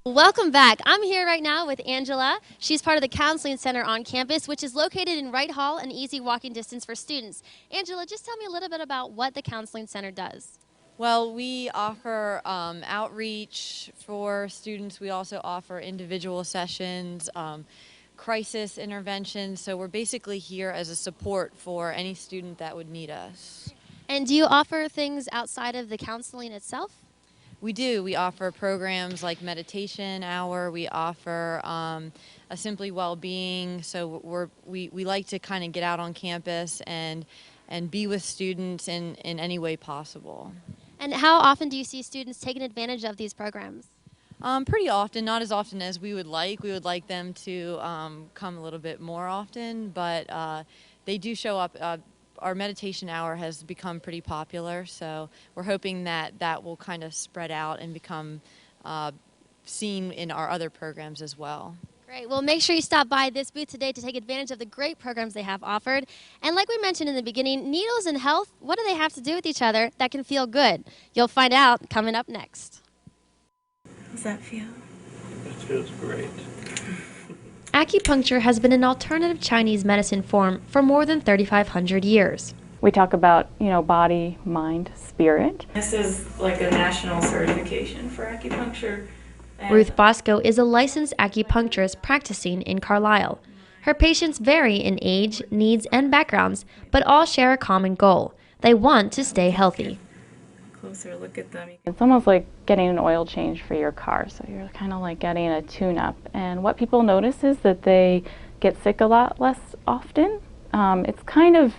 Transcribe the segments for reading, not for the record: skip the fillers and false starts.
Welcome back. I'm here right now with Angela. She's part of the Counseling Center on campus, which is located in Wright Hall, an easy walking distance for students. Angela, just tell me a little bit about what the Counseling Center does. Well, we offer outreach for students. We also offer individual sessions, crisis intervention. So we're basically here as a support for any student that would need us. And do you offer things outside of the counseling itself? We do. We offer programs like meditation hour. We offer a Simply Well-Being. So we like to kind of get out on campus and be with students in any way possible. And how often do you see students taking advantage of these programs? Pretty often, not as often as we would like. We would like them to come a little bit more often, but they do show up. Our meditation hour has become pretty popular, so we're hoping that that will kind of spread out and become seen in our other programs as well. Great. Well, make sure you stop by this booth today to take advantage of the great programs they have offered. And like we mentioned in the beginning, needles and health, what do they have to do with each other that can feel good? You'll find out coming up next. How does that feel? It feels great. Acupuncture has been an alternative Chinese medicine form for more than 3,500 years. We talk about, body, mind, spirit. This is like a national certification for acupuncture. And Ruth Bosco is a licensed acupuncturist practicing in Carlisle. Her patients vary in age, needs, and backgrounds, but all share a common goal. They want to stay healthy. closer look at them. It's almost like getting an oil change for your car, so you're kind of like getting a tune-up. And what people notice is that they get sick a lot less often. It's kind of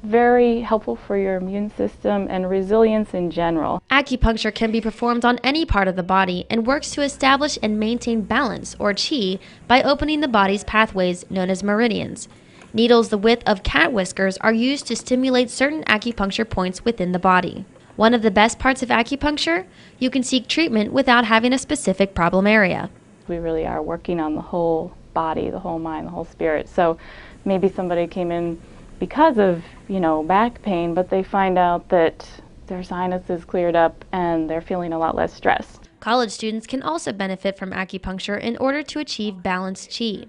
very helpful for your immune system and resilience in general. Acupuncture can be performed on any part of the body and works to establish and maintain balance, or qi, by opening the body's pathways known as meridians. Needles the width of cat whiskers are used to stimulate certain acupuncture points within the body. One of the best parts of acupuncture, you can seek treatment without having a specific problem area. We really are working on the whole body, the whole mind, the whole spirit. So maybe somebody came in because of, back pain, but they find out that their sinuses cleared up and they're feeling a lot less stressed. College students can also benefit from acupuncture in order to achieve balanced qi.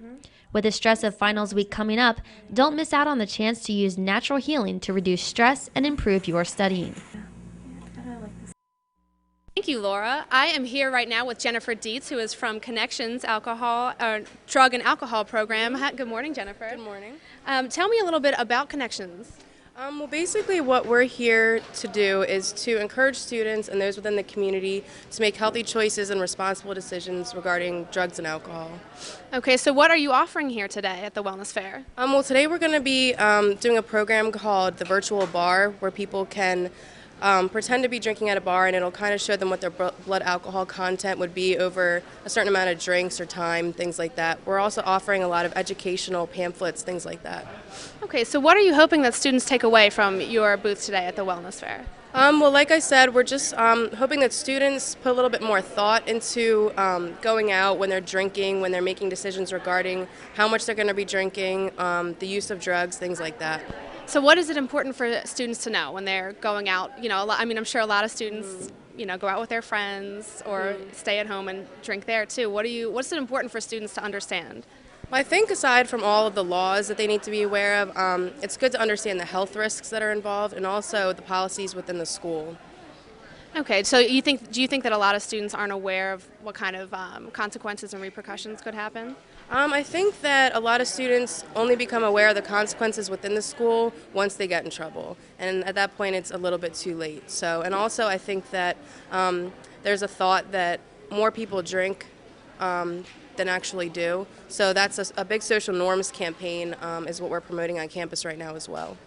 With the stress of finals week coming up, don't miss out on the chance to use natural healing to reduce stress and improve your studying. Thank you, Laura. I am here right now with Jennifer Dietz, who is from Connections Drug and Alcohol Program. Good morning, Jennifer. Good morning. Tell me a little bit about Connections. Well, basically what we're here to do is to encourage students and those within the community to make healthy choices and responsible decisions regarding drugs and alcohol. Okay, so what are you offering here today at the Wellness Fair? Well, today we're going to be doing a program called the Virtual Bar, where people can pretend to be drinking at a bar, and it'll kind of show them what their blood alcohol content would be over a certain amount of drinks or time, things like that. We're also offering a lot of educational pamphlets, things like that. Okay, so what are you hoping that students take away from your booth today at the Wellness Fair? Well, like I said, we're just hoping that students put a little bit more thought into going out when they're drinking, when they're making decisions regarding how much they're going to be drinking, the use of drugs, things like that. So what is it important for students to know when they're going out? I'm sure a lot of students, go out with their friends or stay at home and drink there too. What's it important for students to understand? Well, I think aside from all of the laws that they need to be aware of, it's good to understand the health risks that are involved and also the policies within the school. Okay, so do you think that a lot of students aren't aware of what kind of consequences and repercussions could happen? I think that a lot of students only become aware of the consequences within the school once they get in trouble, and at that point it's a little bit too late. And also I think that there's a thought that more people drink than actually do, so that's a big social norms campaign is what we're promoting on campus right now as well.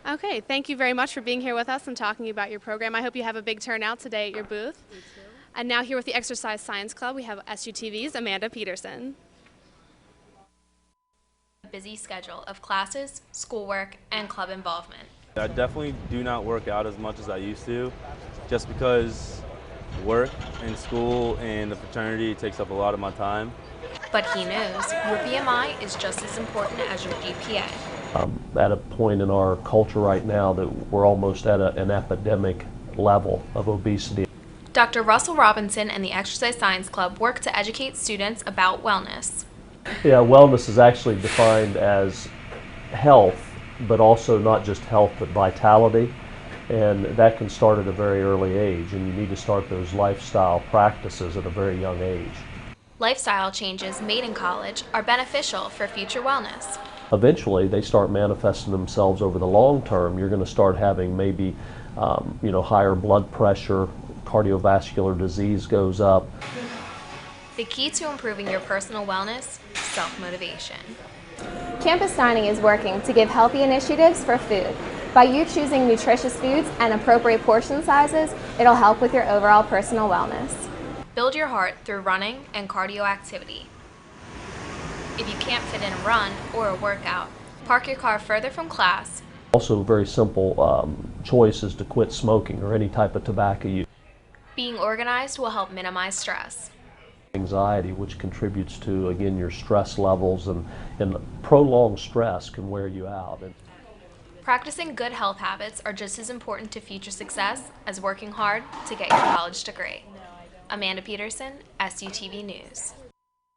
Okay, thank you very much for being here with us and talking about your program. I hope you have a big turnout today at your booth. Me too. And now here with the Exercise Science Club, we have SUTV's Amanda Peterson. Busy schedule of classes, schoolwork, and club involvement. I definitely do not work out as much as I used to, just because work and school and the fraternity takes up a lot of my time. But he knows your BMI is just as important as your GPA. At a point in our culture right now that we're almost at an epidemic level of obesity. Dr. Russell Robinson and the Exercise Science Club work to educate students about wellness. Yeah, wellness is actually defined as health, but also not just health, but vitality. And that can start at a very early age, and you need to start those lifestyle practices at a very young age. Lifestyle changes made in college are beneficial for future wellness. Eventually, they start manifesting themselves over the long term. You're going to start having maybe higher blood pressure, cardiovascular disease goes up. The key to improving your personal wellness, self-motivation. Campus Dining is working to give healthy initiatives for food. By you choosing nutritious foods and appropriate portion sizes, it'll help with your overall personal wellness. Build your heart through running and cardio activity. If you can't fit in a run or a workout, park your car further from class. Also, a very simple choice is to quit smoking or any type of tobacco use. Being organized will help minimize stress. Anxiety, which contributes to, again, your stress levels, and prolonged stress can wear you out. Practicing good health habits are just as important to future success as working hard to get your college degree. Amanda Peterson, SUTV News.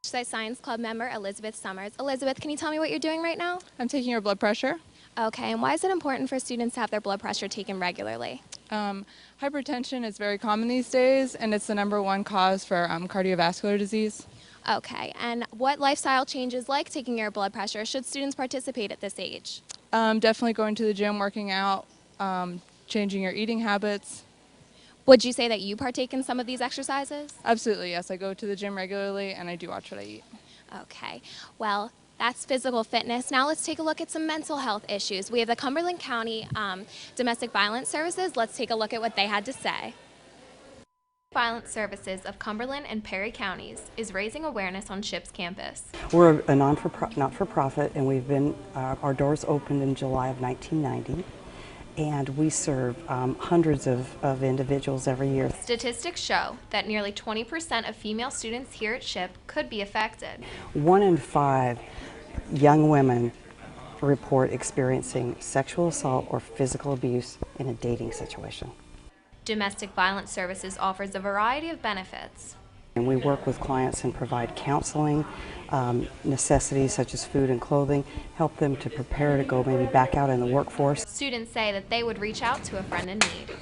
Exercise Science Club member Elizabeth Summers. Elizabeth, can you tell me what you're doing right now? I'm taking your blood pressure. Okay, and why is it important for students to have their blood pressure taken regularly? Hypertension is very common these days, and it's the #1 cause for cardiovascular disease. Okay, and what lifestyle changes like taking your blood pressure should students participate at this age? Definitely going to the gym, working out, changing your eating habits. Would you say that you partake in some of these exercises? Absolutely, yes. I go to the gym regularly, and I do watch what I eat. Okay, well, that's physical fitness. Now let's take a look at some mental health issues. We have the Cumberland County Domestic Violence Services. Let's take a look at what they had to say. Violence Services of Cumberland and Perry counties is raising awareness on SHIP's campus. We're a not-for-profit, and we've been, our doors opened in July of 1990, and we serve hundreds of individuals every year. Statistics show that nearly 20% of female students here at SHIP could be affected. 1 in 5 young women report experiencing sexual assault or physical abuse in a dating situation. Domestic Violence Services offers a variety of benefits. And we work with clients and provide counseling, necessities such as food and clothing, help them to prepare to go maybe back out in the workforce. Students say that they would reach out to a friend in need.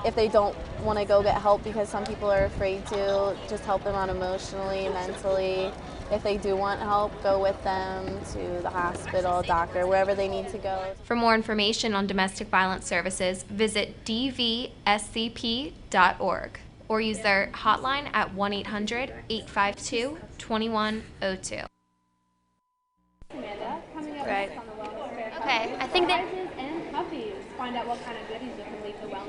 If they don't want to go get help because some people are afraid to, just help them out emotionally, mentally. If they do want help, go with them to the hospital, doctor, wherever they need to go. For more information on domestic violence services, visit dvscp.org or use their hotline at 1-800-852-2102. Amanda, coming up right. on the wellness fair. Okay, I think that and puppies. Find out what kind of goodies you can leave the wellness